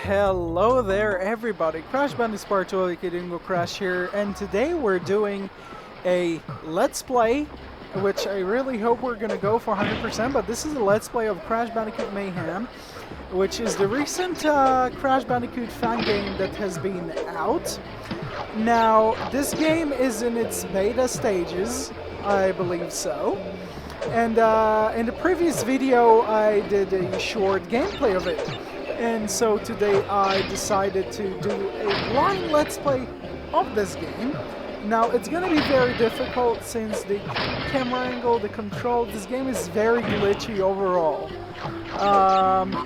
Hello there everybody, Crash Bandicoot Mayhem Crash here, and today we're doing a Let's Play, which I really hope we're gonna go for 100%, but this is a Let's Play of Crash Bandicoot Mayhem, which is the recent Crash Bandicoot fan game that has been out. Now, this game is in its beta stages, I believe so, and in the previous video I did a short gameplay of it. And so today I decided to do a blind Let's Play of this game. Now it's gonna be very difficult since the camera angle, the controls, this game is very glitchy overall.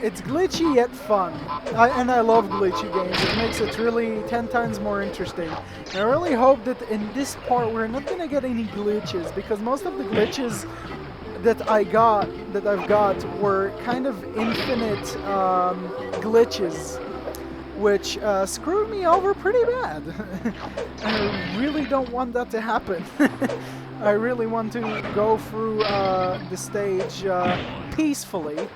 It's glitchy yet fun. And I love glitchy games. It makes it really 10 times more interesting. And I really hope that in this part we're not gonna get any glitches, because most of the glitches that I've got were kind of infinite glitches, which screwed me over pretty bad. I really don't want that to happen. I really want to go through the stage peacefully,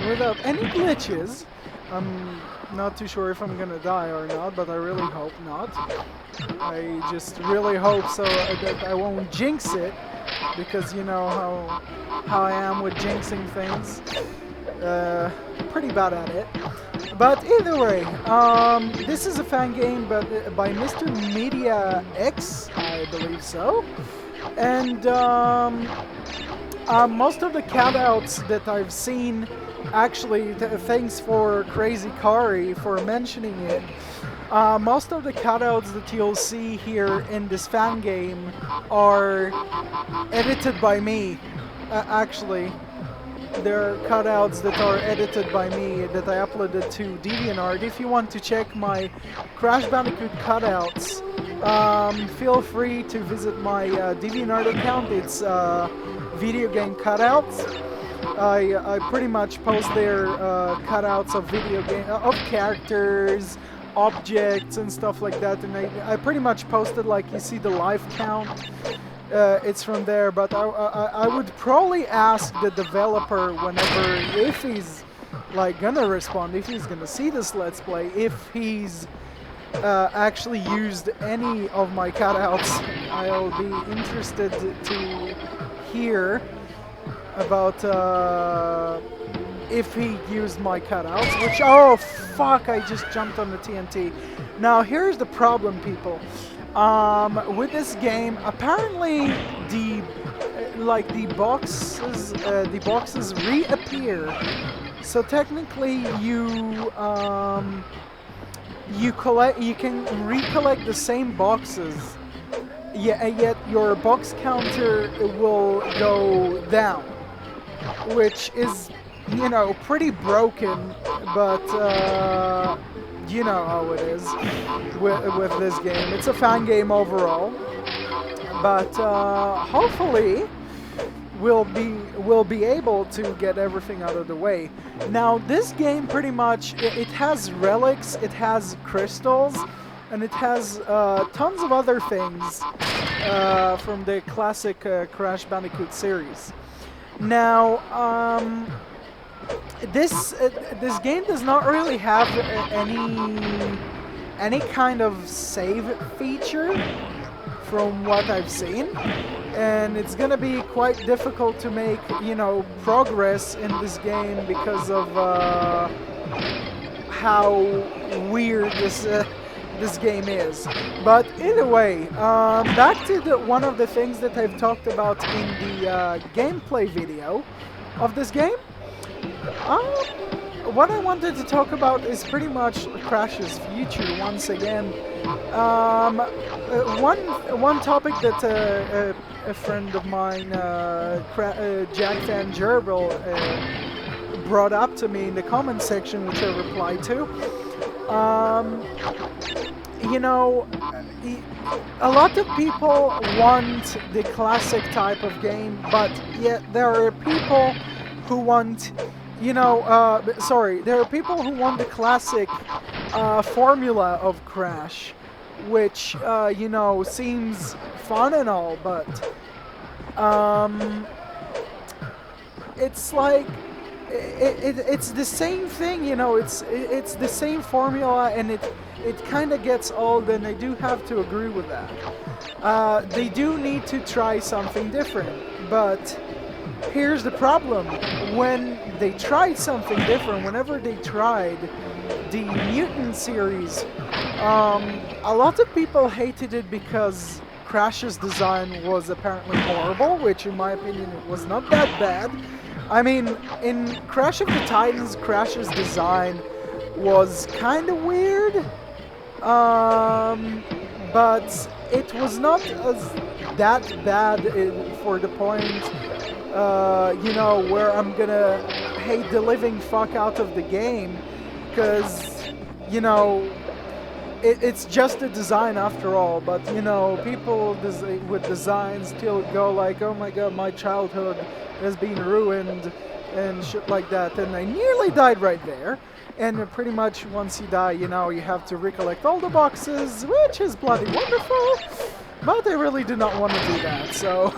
without any glitches. I'm not too sure if I'm gonna die or not, but I really hope not. I just really hope so that I won't jinx it, because you know how I am with jinxing things. Pretty bad at it. But either way, this is a fan game, but by Mr. Media X, I believe so. And most of the cutouts that I've seen, actually, thanks for Crazy Kari for mentioning it. Most of the cutouts that you'll see here in this fan game are edited by me. Actually, they're cutouts that are edited by me that I uploaded to DeviantArt. If you want to check my Crash Bandicoot cutouts, feel free to visit my DeviantArt account. It's video game cutouts. I pretty much post there cutouts of video game of characters, objects and stuff like that, and I pretty much posted, like you see the life count, it's from there. But I would probably ask the developer whenever, if he's like gonna respond, if he's gonna see this Let's Play, if he's actually used any of my cutouts. I'll be interested to hear about if he used my cutouts, which, oh fuck, I just jumped on the TNT. Now here's the problem, people. With this game, apparently the boxes reappear. So technically you can recollect the same boxes. Yeah, yet your box counter will go down, which is, you know, pretty broken, but you know how it is with this game. It's a fan game overall, but hopefully we'll be able to get everything out of the way. Now this game pretty much, it has relics, it has crystals, and it has tons of other things from the classic Crash Bandicoot series. Now, this game does not really have any kind of save feature from what I've seen, and it's gonna be quite difficult to make, you know, progress in this game because of how weird this game is. But either way, back to one of the things that I've talked about in the gameplay video of this game. What I wanted to talk about is pretty much Crash's future once again. One topic that a friend of mine, Jack Van Gerbil, brought up to me in the comment section, which I replied to. You know, a lot of people want the classic type of game, but yet there are people who want, you know, there are people who want the classic formula of Crash, which, you know, seems fun and all, but it's like it's the same thing, you know. It's the same formula, and it kind of gets old, and I do have to agree with that. They do need to try something different, but here's the problem: when they tried something different, whenever they tried the Mutant series, a lot of people hated it because Crash's design was apparently horrible, which in my opinion it was not that bad. I mean, in Crash of the Titans, Crash's design was kind of weird, but it was not as that bad for the point, you know, where I'm gonna hate the living fuck out of the game, because, you know, it's just a design after all. But, you know, people with designs still go like, oh my god, my childhood has been ruined and shit like that, and I nearly died right there. And pretty much once you die, you know, you have to recollect all the boxes, which is bloody wonderful, but I really do not want to do that, so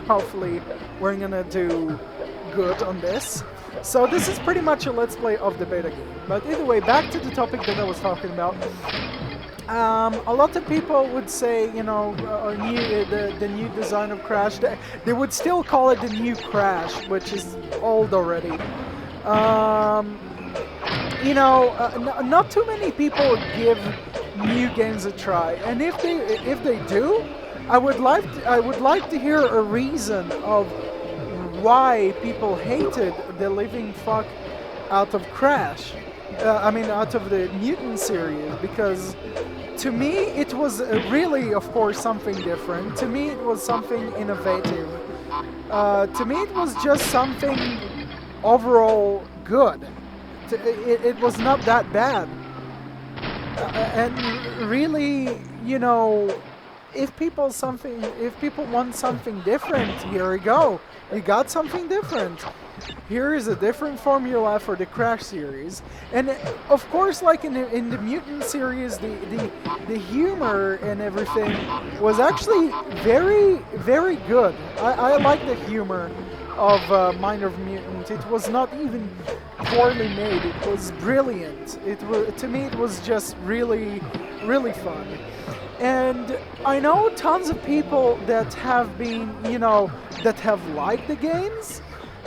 hopefully we're gonna do good on this. So this is pretty much a let's play of the beta game. But either way, back to the topic that I was talking about. A lot of people would say, you know, the new design of Crash, they would still call it the new Crash, which is old already. You know, not too many people give new games a try, and if they do, I would like to hear a reason of why people hated the living fuck out of Crash. I mean, out of the Mutant series, because to me it was really, of course, something different. To me it was something innovative. To me it was just something overall good. It was not that bad. And really, you know, if people want something different, here we go. You got something different. Here is a different formula for the Crash series, and of course, like in the Mutant series, the humor and everything was actually very, very good. I like the humor of Mind of Mutant. It was not even poorly made. It was brilliant. To me, it was just really, really fun. And I know tons of people that have been, you know, that have liked the games.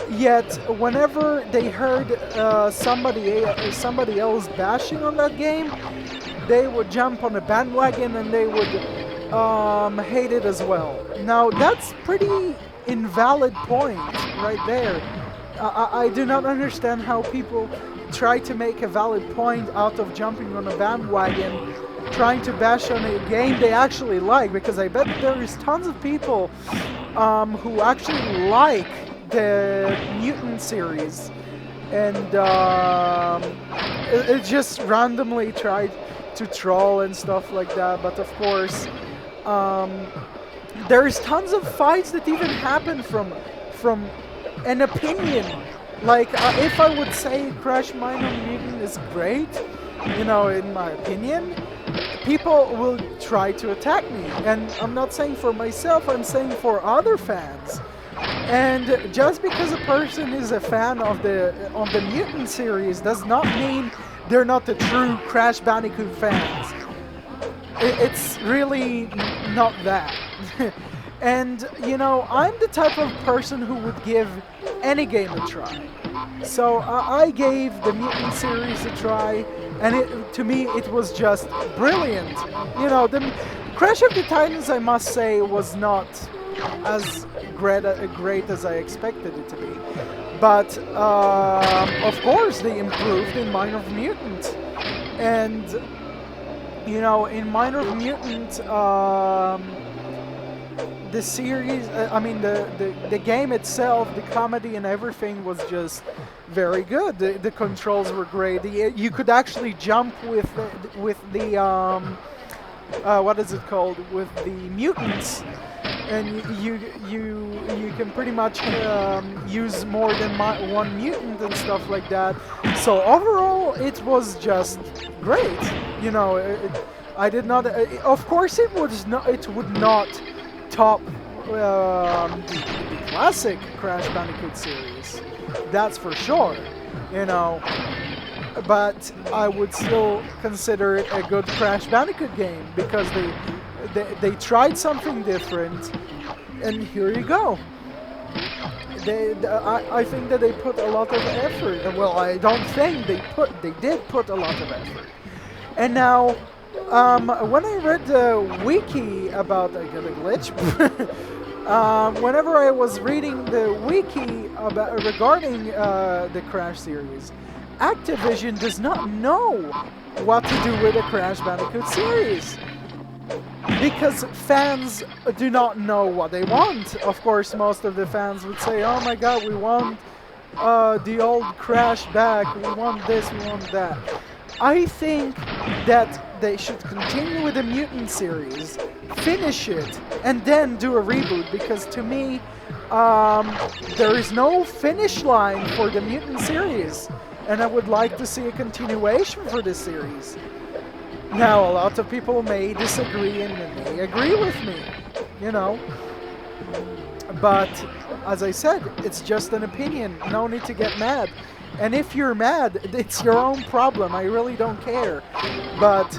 Yet, whenever they heard somebody else bashing on that game, they would jump on a bandwagon and they would hate it as well. Now, that's pretty invalid point right there. I do not understand how people try to make a valid point out of jumping on a bandwagon, trying to bash on a game they actually like, because I bet there is tons of people who actually like the Mutant series, and it just randomly tried to troll and stuff like that. But of course, there's tons of fights that even happen from an opinion. Like if I would say Crash Mind of Mutant is great, you know, in my opinion, people will try to attack me. And I'm not saying for myself, I'm saying for other fans. And just because a person is a fan of the Mutant series does not mean they're not the true Crash Bandicoot fans. It's really not that. And, you know, I'm the type of person who would give any game a try. So I gave the Mutant series a try, and to me it was just brilliant. You know, the Crash of the Titans, I must say, was not as great as I expected it to be. But, of course, they improved in Mind of Mutant. And, you know, in Mind of Mutant, the series, I mean, the game itself, the comedy and everything was just very good. The controls were great. You could actually jump with the what is it called? With the mutants. And you can pretty much use more than one mutant and stuff like that. So overall, it was just great. You know, I did not. Of course, it would not top the classic Crash Bandicoot series. That's for sure. you know. But I would still consider it a good Crash Bandicoot game because they tried something different, and here you go. I think that they put a lot of effort. Well, I don't think they did put a lot of effort. And now, when I read the wiki about I got a glitch. Whenever I was reading the wiki about regarding the Crash series, Activision does not know what to do with the Crash Bandicoot series. Because fans do not know what they want. Of course, most of the fans would say, oh my god, we want the old Crash back, we want this, we want that. I think that they should continue with the Mutant series, finish it, and then do a reboot, because to me, there is no finish line for the Mutant series, and I would like to see a continuation for this series. Now, a lot of people may disagree and may agree with me, you know. But, as I said, it's just an opinion. No need to get mad. And if you're mad, it's your own problem. I really don't care. But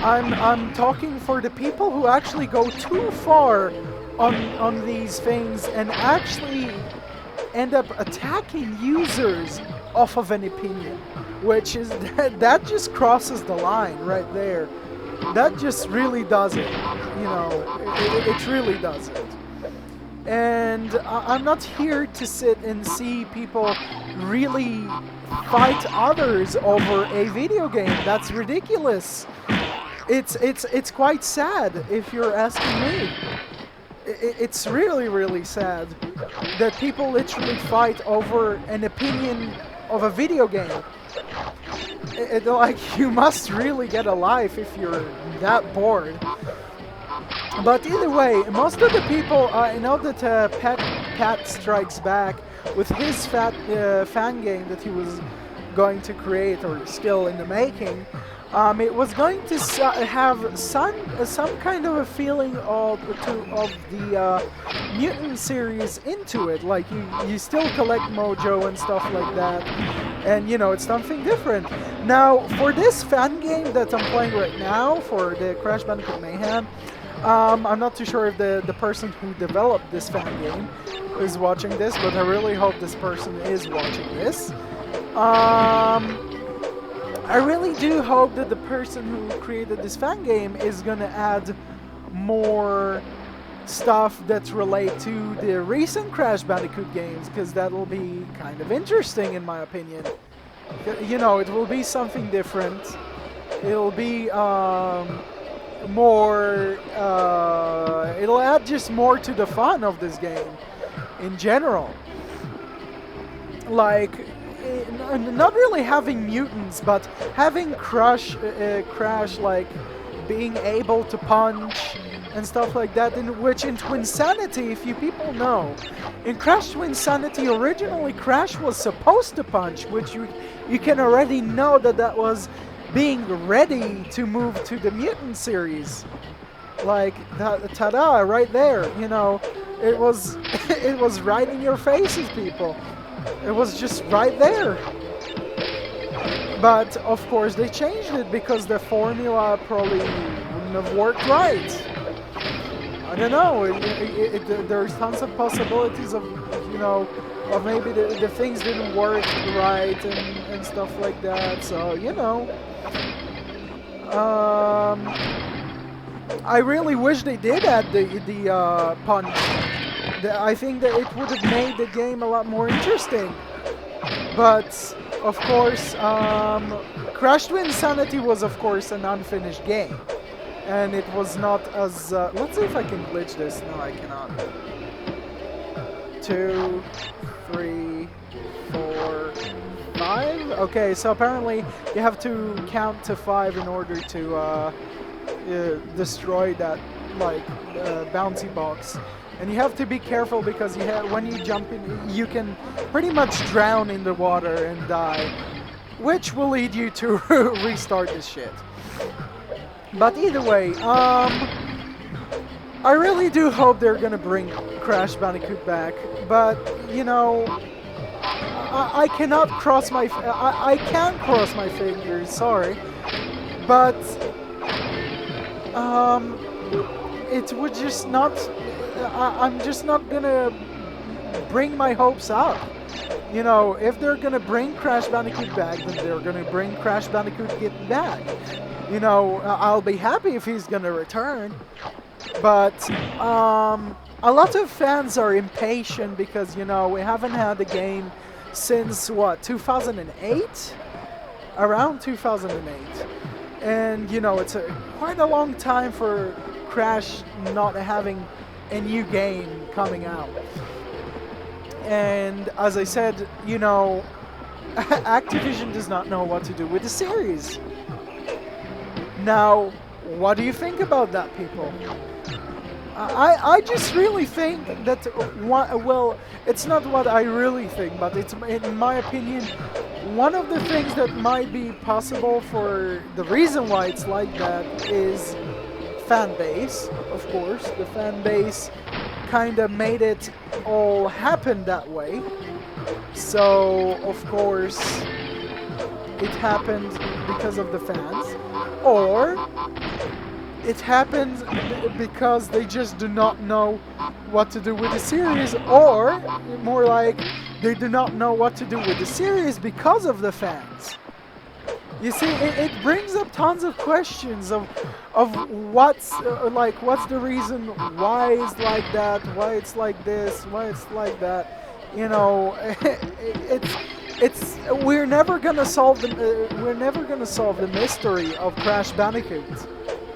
I'm talking for the people who actually go too far on these things and actually end up attacking users off of an opinion, which is that just crosses the line right there. That just really does it, you know, it really does it. And I'm not here to sit and see people really fight others over a video game. That's ridiculous. It's quite sad if you're asking me. It's really, really sad that people literally fight over an opinion of a video game. Like, you must really get a life if you're that bored. But either way, most of the people, I know that Pat Strikes Back with his fan game that he was going to create, or still in the making. It was going to have some kind of a feeling of the Mutant series into it. Like you still collect Mojo and stuff like that, and you know, it's something different. Now, for this fan game that I'm playing right now, for the Crash Bandicoot Mayhem, I'm not too sure if the person who developed this fan game is watching this, but I really hope this person is watching this. I really do hope that the person who created this fan game is gonna add more stuff that relate to the recent Crash Bandicoot games, because that'll be kind of interesting in my opinion. You know, it will be something different. It'll be more, it'll add just more to the fun of this game in general. Like, not really having mutants, but having Crash like being able to punch and stuff like that, which in N.Sanity, if you people know, in Crash N.Sanity originally Crash was supposed to punch, which you can already know that was being ready to move to the Mutant series. Like, ta-da, right there, you know, it was it was right in your faces, people. It was just right there. But of course they changed it because the formula probably wouldn't have worked right. I don't know, there's tons of possibilities of, you know, of maybe the things didn't work right and stuff like that, so, you know. I really wish they did add the punch. I think that it would have made the game a lot more interesting. But, of course, Crash N.Sanity was, of course, an unfinished game. And it was not as... let's see if I can glitch this. No, I cannot. 2, 3, 4, 5? Okay, so apparently you have to count to 5 in order to destroy that, like, bouncy box. And you have to be careful because when you jump in, you can pretty much drown in the water and die, which will lead you to restart this shit. But either way, I really do hope they're gonna bring Crash Bandicoot back. But, you know, I cannot cross my, I can cross my fingers, sorry, but it would just not, I'm just not gonna bring my hopes up. You know, if they're gonna bring Crash Bandicoot back, then they're gonna bring Crash Bandicoot back. You know, I'll be happy if he's gonna return, but a lot of fans are impatient because, you know, we haven't had the game since, what, 2008? Around 2008. And, you know, it's quite a long time for Crash not having a new game coming out. And as I said, you know, Activision does not know what to do with the series. Now, what do you think about that, people? I just really think that, well, it's not what I really think, but it's, in my opinion, one of the things that might be possible for the reason why it's like that is fan base, of course. The fan base kind of made it all happen that way. So, of course, it happened because of the fans. Or it happened because they just do not know what to do with the series, or more like they do not know what to do with the series because of the fans. You see, it brings up tons of questions of what's like, what's the reason why it's like that, why it's like this, why it's like that. You know, it's we're never gonna solve the mystery of Crash Bandicoot.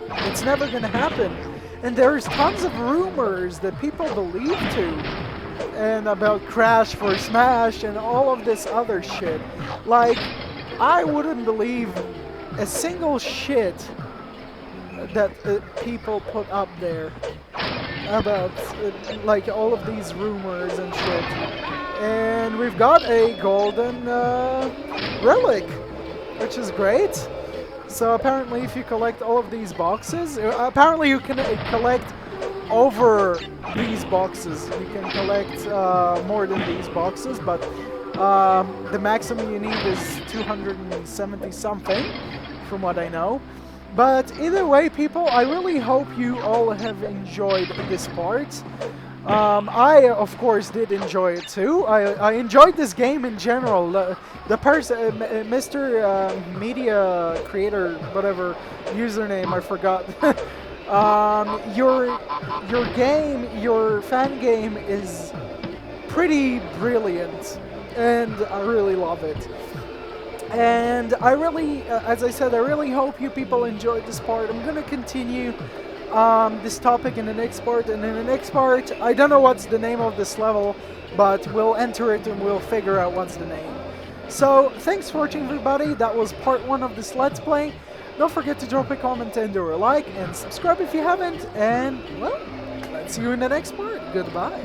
It's never gonna happen, and there's tons of rumors that people believe to, and about Crash for Smash and all of this other shit. Like, I wouldn't believe a single shit that people put up there about like all of these rumors and shit. And we've got a golden relic, which is great. So apparently if you collect all of these boxes, apparently you can collect over these boxes. You can collect more than these boxes, but the maximum you need is 270 something, from what I know. But either way, people, I really hope you all have enjoyed this part. I, of course, did enjoy it too. I enjoyed this game in general. The person, Mr. Media Creator, whatever username, I forgot. Your game, your fan game is pretty brilliant, and I really love it. And I really, as I said, I really hope you people enjoyed this part. I'm gonna continue this topic in the next part, and in the next part, I don't know what's the name of this level, but we'll enter it and we'll figure out what's the name. So, thanks for watching, everybody. That was part 1 of this Let's Play. Don't forget to drop a comment and do a like, and subscribe if you haven't, and, well, let's see you in the next part. Goodbye.